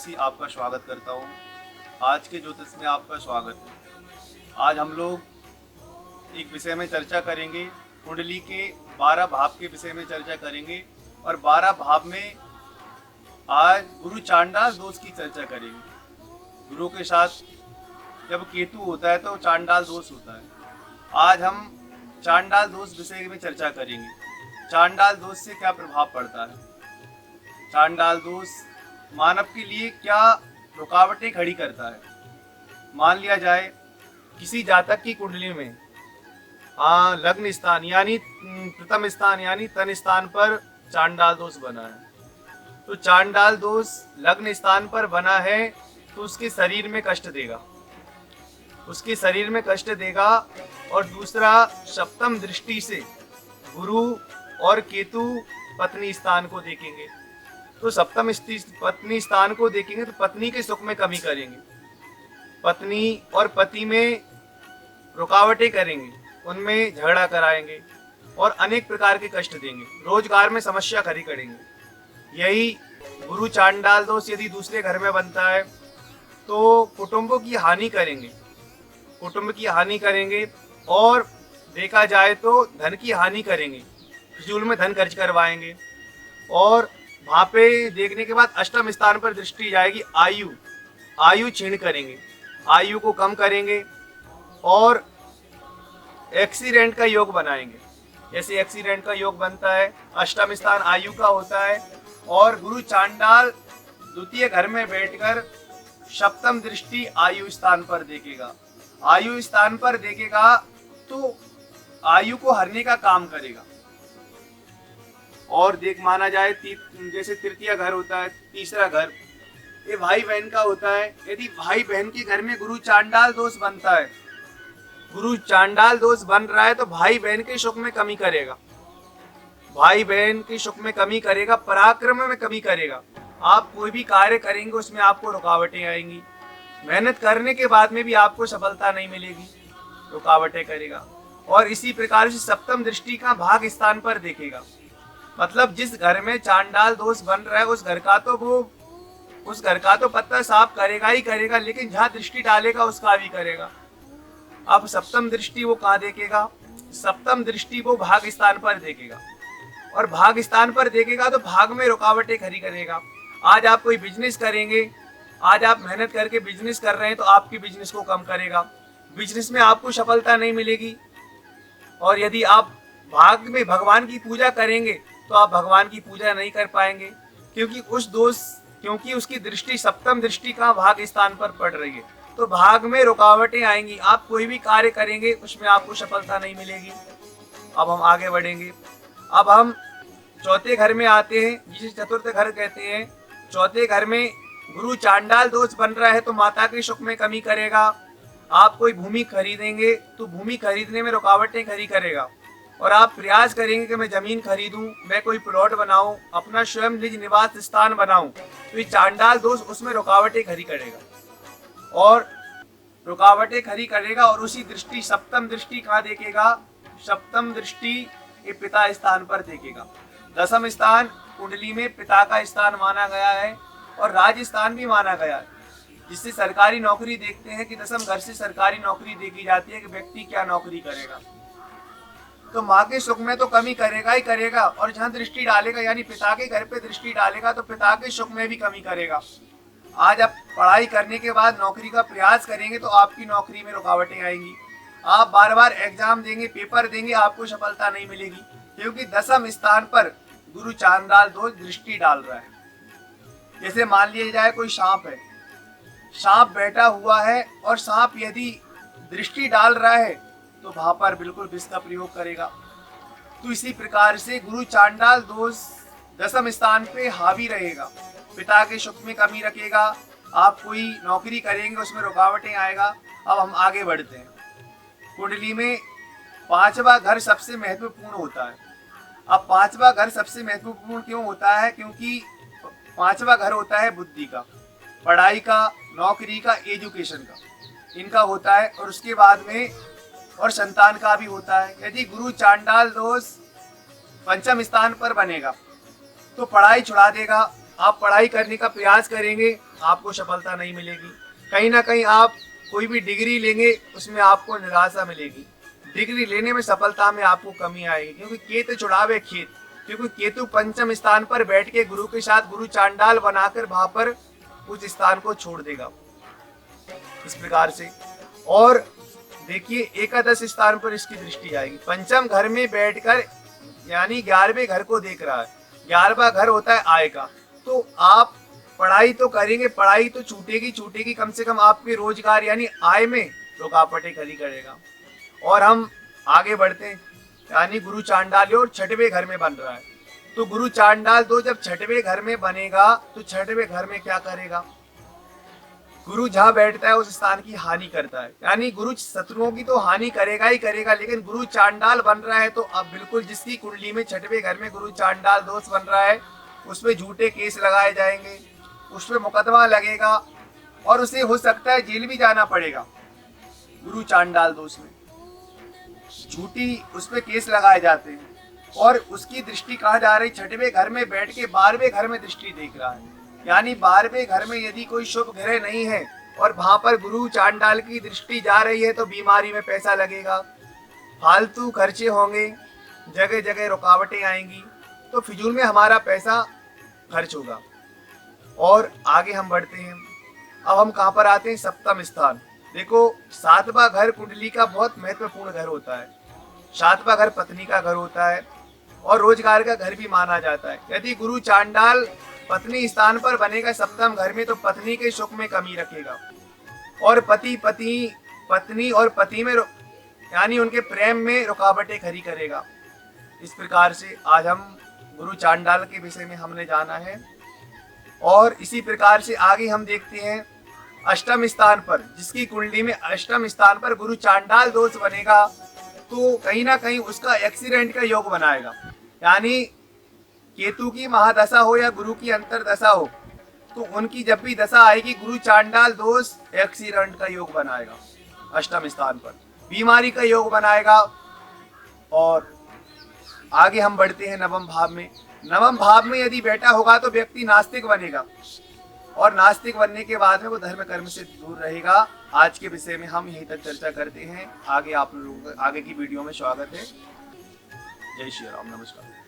ज्योतिषी आपका स्वागत करता हूँ। आज के ज्योतिष में आपका स्वागत है। आज हम लोग एक विषय में चर्चा करेंगे, कुंडली के 12 भाव के विषय में चर्चा करेंगे और 12 भाव में आज गुरु चांडाल दोष की चर्चा करेंगे। गुरु के साथ जब केतु होता है तो चांडाल दोष होता है। आज हम चांडाल दोष विषय में चर्चा करेंगे। चांडाल दोष से क्या प्रभाव पड़ता है, चांडाल दोष मानव के लिए क्या रुकावटें खड़ी करता है। मान लिया जाए किसी जातक की कुंडली में लग्न स्थान यानी प्रथम स्थान यानी तन स्थान पर चांडाल दोष बना है, तो चांडाल दोष लग्न स्थान पर बना है तो उसके शरीर में कष्ट देगा, उसके शरीर में कष्ट देगा। और दूसरा, सप्तम दृष्टि से गुरु और केतु पत्नी स्थान को देखेंगे, तो सप्तम पत्नी स्थान को देखेंगे तो पत्नी के सुख में कमी करेंगे, पत्नी और पति में रुकावटें करेंगे, उनमें झगड़ा कराएंगे और अनेक प्रकार के कष्ट देंगे, रोजगार में समस्या खड़ी करेंगे। यही गुरु चांडाल दोष यदि दूसरे घर में बनता है तो कुटुंबों की हानि करेंगे, कुटुंब की हानि करेंगे और देखा जाए तो धन की हानि करेंगे, फिजूल में धन खर्च करवाएंगे। और वहां पे देखने के बाद अष्टम स्थान पर दृष्टि जाएगी, आयु क्षीण करेंगे, आयु को कम करेंगे और एक्सीडेंट का योग बनाएंगे। जैसे एक्सीडेंट का योग बनता है, अष्टम स्थान आयु का होता है और गुरु चांडाल द्वितीय घर में बैठकर सप्तम दृष्टि आयु स्थान पर देखेगा, आयु स्थान पर देखेगा तो आयु को हरने का काम करेगा। और देख माना जाए जैसे तृतीय घर होता है, तीसरा घर ये भाई बहन का होता है। यदि भाई बहन के घर में गुरु चांडाल दोष बनता है, गुरु चांडाल दोष बन रहा है तो भाई बहन के सुख में कमी करेगा, भाई बहन के सुख में कमी करेगा, पराक्रम में कमी करेगा। आप कोई भी कार्य करेंगे उसमें आपको रुकावटें आएंगी, मेहनत करने के बाद में भी आपको सफलता नहीं मिलेगी, रुकावटें करेगा। और इसी प्रकार से सप्तम दृष्टि का भाग स्थान पर देखेगा, मतलब जिस घर में चांडाल दोष बन रहा है उस घर का तो पत्ता साफ करेगा ही करेगा, लेकिन जहाँ दृष्टि डालेगा उसका भी करेगा। अब सप्तम दृष्टि वो कहाँ देखेगा, सप्तम दृष्टि वो भाग स्थान पर देखेगा और भाग स्थान पर देखेगा तो भाग में रुकावटें खड़ी करेगा। आज आप कोई बिजनेस करेंगे, आज आप मेहनत करके बिजनेस कर रहे हैं तो आपकी बिजनेस को कम करेगा, बिजनेस में आपको सफलता नहीं मिलेगी। और यदि आप भाग में भगवान की पूजा करेंगे तो आप भगवान की पूजा नहीं कर पाएंगे, क्योंकि उसकी दृष्टि सप्तम दृष्टि का भाग स्थान पर पड़ रही है, तो भाग में रुकावटें आएंगी। आप कोई भी कार्य करेंगे उसमें आपको सफलता नहीं मिलेगी। अब हम आगे बढ़ेंगे, अब हम चौथे घर में आते हैं जिसे चतुर्थ घर कहते हैं। चौथे घर में गुरु चांडाल दोष बन रहा है तो माता के सुख में कमी करेगा। आप कोई भूमि खरीदेंगे तो भूमि खरीदने में रुकावटें खड़ी करेगा और आप प्रयास करेंगे कि मैं जमीन खरीदूं, मैं कोई प्लॉट बनाऊं, अपना स्वयं निज निवास स्थान बनाऊं, तो ये चांडाल दोष उसमें रुकावटें खड़ी करेगा और रुकावटें खड़ी करेगा। और उसी दृष्टि सप्तम दृष्टि कहाँ देखेगा, सप्तम दृष्टि ये पिता स्थान पर देखेगा। दसम स्थान कुंडली में पिता का स्थान माना गया है और राजस्थान भी माना गया है, जिससे सरकारी नौकरी देखते हैं कि दसम घर से सरकारी नौकरी देखी जाती है कि व्यक्ति क्या नौकरी करेगा, तो माँ के सुख में तो कमी करेगा ही करेगा और जहाँ दृष्टि डालेगा यानी पिता के घर पे दृष्टि डालेगा तो पिता के सुख में भी कमी करेगा। आज आप पढ़ाई करने के बाद नौकरी का प्रयास करेंगे तो आपकी नौकरी में रुकावटें आएंगी, आप बार बार एग्जाम देंगे, पेपर देंगे, आपको सफलता नहीं मिलेगी, क्योंकि दसम स्थान पर गुरु चांडाल दोष दृष्टि डाल रहा है। जैसे मान लिया जाए कोई सांप है, सांप बैठा हुआ है और सांप यदि दृष्टि डाल रहा है तो वहां पर बिल्कुल विष का प्रयोग करेगा। तो इसी प्रकार से गुरु चांडाल दोष दसम स्थान पे हावी रहेगा, पिता के सुख में कमी रखेगा, आप कोई नौकरी करेंगे उसमें रुकावटें आएगा। अब हम आगे बढ़ते हैं, कुंडली में पांचवा घर सबसे महत्वपूर्ण होता है। अब पांचवा घर सबसे महत्वपूर्ण क्यों होता है, क्योंकि पांचवा घर होता है बुद्धि का, पढ़ाई का, नौकरी का, एजुकेशन का, इनका होता है और उसके बाद में और संतान का भी होता है। यदि गुरु चांडाल दोष पंचम स्थान पर बनेगा तो पढ़ाई छुड़ा देगा, आप पढ़ाई करने का प्रयास करेंगे, आपको सफलता नहीं मिलेगी। कहीं ना कहीं आप कोई भी डिग्री लेंगे उसमें आपको निराशा मिलेगी। डिग्री लेने में सफलता में आपको कमी आएगी, क्योंकि केतु चुड़ावे खेत, क्योंकि केतु पंचम स्थान पर बैठ के गुरु के साथ गुरु चांडाल बनाकर वहां पर उस स्थान को छोड़ देगा इस प्रकार से। और देखिए एकादश स्थान पर इसकी दृष्टि आएगी, पंचम घर में बैठकर, यानी 11वें घर को देख रहा है। 11वां घर होता है आय का। तो आप पढ़ाई तो करेंगे, पढ़ाई तो छूटेगी, कम से कम आपके रोजगार यानी आय में रुकावटें खड़ी करेगा। और हम आगे बढ़ते हैं, यानी गुरु चांडाल और 6वें घर में बन रहा है। तो गुरु चांडाल दो जब 6वें घर में बनेगा तो 6वें घर में क्या करेगा, गुरु जहां बैठता है उस स्थान की हानि करता है, यानी गुरु शत्रुओं की तो हानि करेगा ही करेगा। लेकिन गुरु चांडाल बन रहा है तो अब बिल्कुल जिसकी कुंडली में 6वें घर में गुरु चांडाल दोष बन रहा है उसमें झूठे केस लगाए जाएंगे, उसमें मुकदमा लगेगा और उसे हो सकता है जेल भी जाना पड़ेगा। गुरु चांडाल दोष में झूठी उस पर केस लगाए जाते हैं। और उसकी दृष्टि कहा जा रही 6वें घर में बैठ के 12वें घर में दृष्टि देख रहा है, यानी 12वें घर में यदि कोई शुभ ग्रह नहीं है और वहां पर गुरु चांडाल की दृष्टि जा रही है तो बीमारी में पैसा लगेगा, फालतू खर्चे होंगे, जगह जगह रुकावटें आएंगी, तो फिजूल में हमारा पैसा खर्च होगा। और आगे हम बढ़ते हैं, अब हम कहां पर आते हैं, सप्तम स्थान। देखो 7वां घर कुंडली का बहुत महत्वपूर्ण घर होता है। 7वां घर पत्नी का घर होता है और रोजगार का घर भी माना जाता है। यदि गुरु चांडाल पत्नी स्थान पर बनेगा सप्तम घर में तो पत्नी के सुख में कमी रखेगा और पत्नी और पति में यानी उनके प्रेम में रुकावटें खड़ी करेगा। इस प्रकार से आज हम गुरु चांडाल के विषय में हमने जाना है। और इसी प्रकार से आगे हम देखते हैं अष्टम स्थान पर, जिसकी कुंडली में अष्टम स्थान पर गुरु चांडाल दोष बनेगा तो कहीं ना कहीं उसका एक्सीडेंट का योग बनाएगा, यानी केतु की महादशा हो या गुरु की अंतरदशा हो तो उनकी जब भी दशा आएगी गुरु चांडाल दोष एक्सीडेंट का योग बनाएगा, अष्टम स्थान पर बीमारी का योग बनाएगा। और आगे हम बढ़ते हैं नवम भाव में। नवम भाव में यदि बैठा होगा तो व्यक्ति नास्तिक बनेगा और नास्तिक बनने के बाद में वो धर्म कर्म से दूर रहेगा। आज के विषय में हम यहीं तक चर्चा करते हैं, आगे आप लोगों का आगे की वीडियो में स्वागत है। जय श्री राम, नमस्कार।